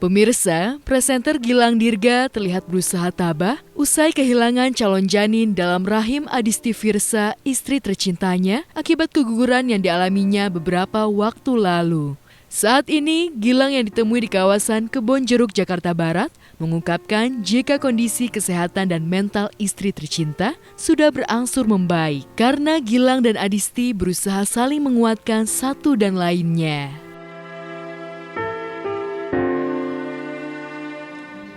Pemirsa, presenter Gilang Dirga terlihat berusaha tabah usai kehilangan calon janin dalam rahim Adisti Firsa, istri tercintanya, akibat keguguran yang dialaminya beberapa waktu lalu. Saat ini, Gilang yang ditemui di kawasan Kebonjeruk, Jakarta Barat, mengungkapkan jika kondisi kesehatan dan mental istri tercinta sudah berangsur membaik karena Gilang dan Adisti berusaha saling menguatkan satu dan lainnya.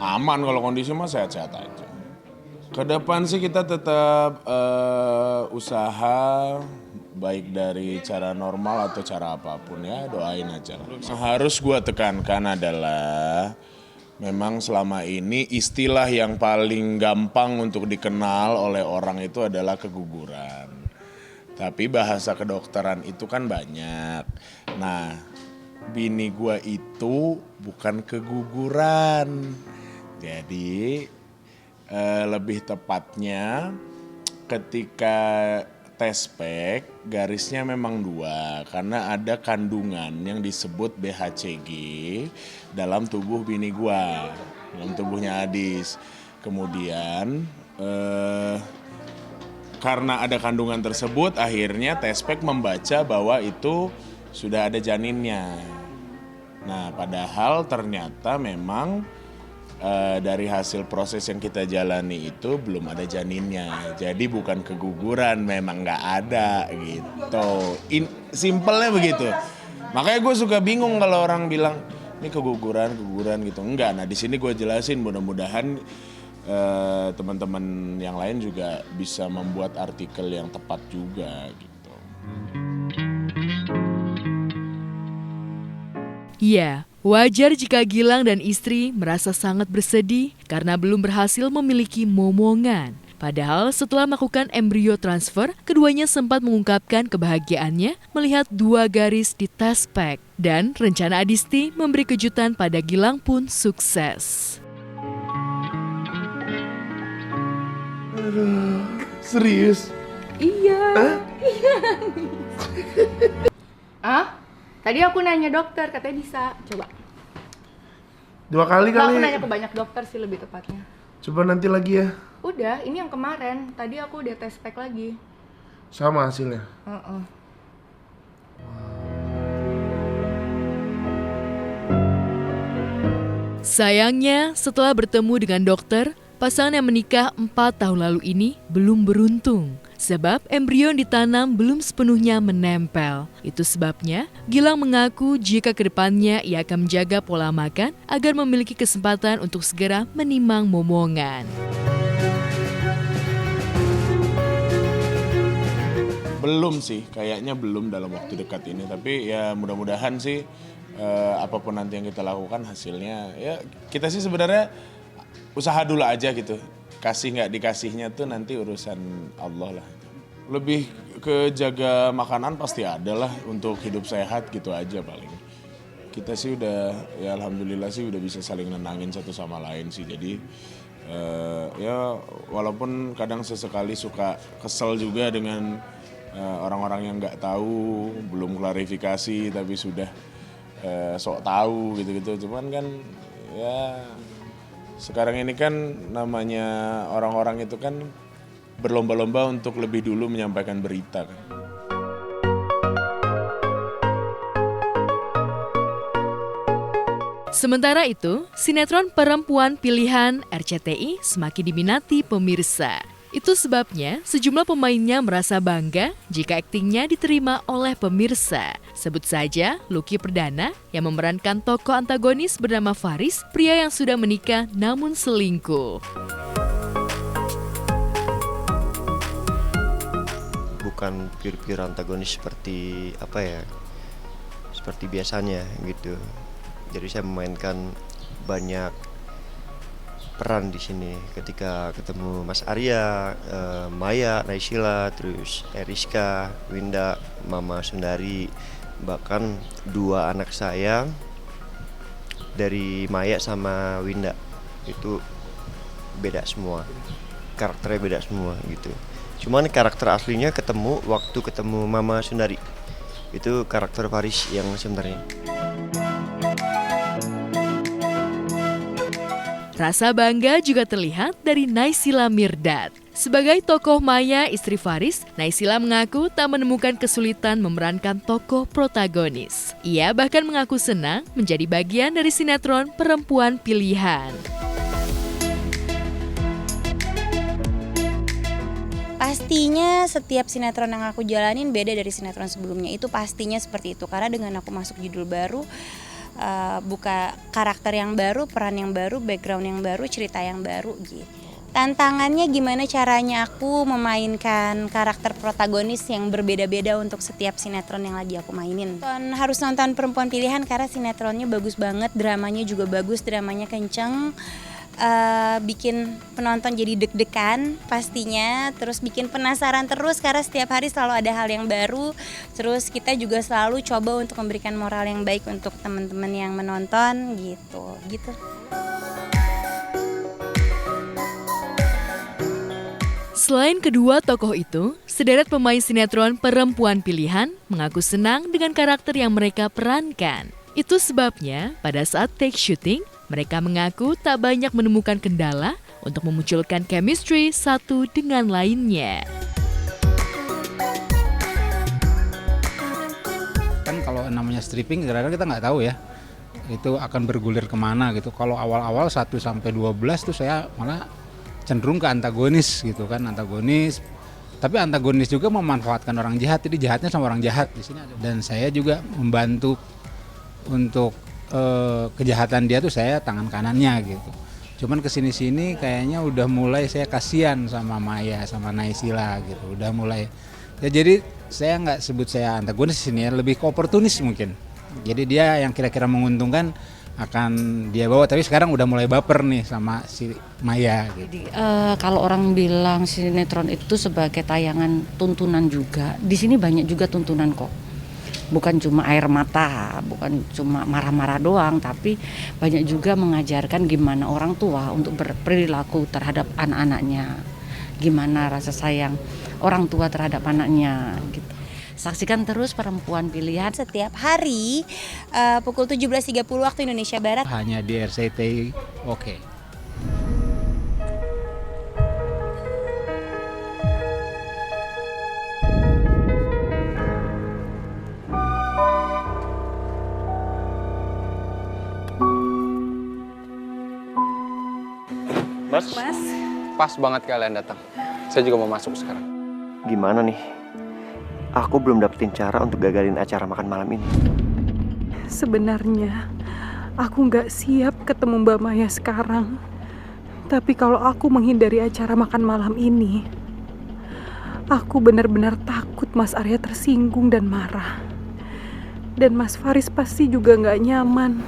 Aman kalau kondisi mah sehat-sehat aja. Ke depan sih kita tetap usaha baik dari cara normal atau cara apapun ya, doain aja. Harus gua tekankan adalah memang selama ini istilah yang paling gampang untuk dikenal oleh orang itu adalah keguguran. Tapi bahasa kedokteran itu kan banyak. Nah, bini gua itu bukan keguguran. Jadi lebih tepatnya ketika tes pack garisnya memang 2 karena ada kandungan yang disebut BHCG dalam tubuh bini gua, dalam tubuhnya Adis. Kemudian karena ada kandungan tersebut akhirnya tes pack membaca bahwa itu sudah ada janinnya. Nah, padahal ternyata memang dari hasil proses yang kita jalani itu belum ada janinnya. Jadi bukan keguguran, memang nggak ada gitu. Simpelnya begitu. Makanya gue suka bingung kalau orang bilang ini keguguran gitu. Enggak. Nah di sini gue jelasin, mudah-mudahan teman-teman yang lain juga bisa membuat artikel yang tepat juga gitu. Ya, wajar jika Gilang dan istri merasa sangat bersedih karena belum berhasil memiliki momongan. Padahal setelah melakukan embrio transfer, keduanya sempat mengungkapkan kebahagiaannya melihat 2 garis di tes pack. Dan rencana Adisti memberi kejutan pada Gilang pun sukses. Aduh, serius? Iya. Ah? Tadi aku nanya dokter, katanya bisa. Coba. 2 kali Aku kali. nanya ke banyak dokter sih lebih tepatnya. Coba nanti lagi ya. Udah, ini yang kemarin. Tadi aku udah tes pack lagi. Sama hasilnya. Sayangnya, setelah bertemu dengan dokter, pasangan yang menikah 4 tahun lalu ini belum beruntung. Sebab embrio yang ditanam belum sepenuhnya menempel. Itu sebabnya Gilang mengaku jika kedepannya ia akan menjaga pola makan agar memiliki kesempatan untuk segera menimang momongan. Belum sih, kayaknya belum dalam waktu dekat ini. Tapi ya mudah-mudahan sih apapun nanti yang kita lakukan hasilnya. Ya kita sih sebenarnya usaha dulu aja gitu. Kasih nggak dikasihnya tuh nanti urusan Allah lah. Lebih ke jaga makanan pasti ada lah untuk hidup sehat gitu aja paling. Kita sih udah, ya alhamdulillah sih udah bisa saling nenangin satu sama lain sih. Jadi ya walaupun kadang sesekali suka kesel juga dengan orang-orang yang nggak tahu, belum klarifikasi tapi sudah sok tahu gitu-gitu. Cuman kan ya sekarang ini kan namanya orang-orang itu kan berlomba-lomba untuk lebih dulu menyampaikan berita kan. Sementara itu, sinetron perempuan pilihan RCTI semakin diminati pemirsa. Itu sebabnya sejumlah pemainnya merasa bangga jika aktingnya diterima oleh pemirsa. Sebut saja Lucky Perdana yang memerankan tokoh antagonis bernama Faris, pria yang sudah menikah namun selingkuh. Bukan pure antagonis seperti seperti biasanya gitu. Jadi saya memainkan banyak peran di sini ketika ketemu Mas Arya, Maya, Naysila, terus Eriska, Winda, Mama Sundari, bahkan 2 anak saya dari Maya sama Winda itu beda semua, karakternya beda semua gitu. Cuman karakter aslinya waktu ketemu Mama Sundari, itu karakter Faris yang sebenarnya. Rasa bangga juga terlihat dari Naysila Mirdad. Sebagai tokoh Maya, istri Faris, Naysila mengaku tak menemukan kesulitan memerankan tokoh protagonis. Ia bahkan mengaku senang menjadi bagian dari sinetron Perempuan Pilihan. Pastinya setiap sinetron yang aku jalanin beda dari sinetron sebelumnya. Itu pastinya seperti itu. Karena dengan aku masuk judul baru, buka karakter yang baru, peran yang baru, background yang baru, cerita yang baru gitu. Tantangannya gimana caranya aku memainkan karakter protagonis yang berbeda-beda untuk setiap sinetron yang lagi aku mainin. Harus nonton Perempuan Pilihan karena sinetronnya bagus banget, dramanya juga bagus, dramanya kenceng. Bikin penonton jadi deg-degan pastinya, terus bikin penasaran terus karena setiap hari selalu ada hal yang baru. Terus kita juga selalu coba untuk memberikan moral yang baik untuk teman-teman yang menonton gitu. Selain kedua tokoh itu, sederet pemain sinetron Perempuan Pilihan mengaku senang dengan karakter yang mereka perankan. Itu sebabnya pada saat take syuting, mereka mengaku tak banyak menemukan kendala untuk memunculkan chemistry satu dengan lainnya. Kan kalau namanya stripping kadang-kadang kita nggak tahu ya, itu akan bergulir kemana gitu. Kalau awal-awal 1 sampai 12 tuh saya malah cenderung ke antagonis gitu kan, antagonis. Tapi antagonis juga memanfaatkan orang jahat, jadi jahatnya sama orang jahat di sini ada. Dan saya juga membantu untuk kejahatan dia tuh saya tangan kanannya gitu. Cuman kesini-sini kayaknya udah mulai saya kasihan sama Maya, sama Naysila gitu. Udah mulai. Ya jadi saya nggak sebut saya antagonis di sini ya, lebih ke oportunis mungkin. Jadi dia yang kira-kira menguntungkan akan dia bawa, tapi sekarang udah mulai baper nih sama si Maya gitu. Jadi kalau orang bilang sinetron itu sebagai tayangan tuntunan juga, di sini banyak juga tuntunan kok. Bukan cuma air mata, bukan cuma marah-marah doang, tapi banyak juga mengajarkan gimana orang tua untuk berperilaku terhadap anak-anaknya, gimana rasa sayang orang tua terhadap anaknya gitu. Saksikan terus Perempuan Pilihan Setiap hari pukul 17.30 waktu Indonesia Barat. Hanya di RCTI, oke. Mas, pas banget kalian datang. Saya juga mau masuk sekarang. Gimana nih? Aku belum dapetin cara untuk gagalin acara makan malam ini. Sebenarnya aku nggak siap ketemu Mbak Maya sekarang. Tapi kalau aku menghindari acara makan malam ini, aku benar-benar takut Mas Arya tersinggung dan marah. Dan Mas Faris pasti juga nggak nyaman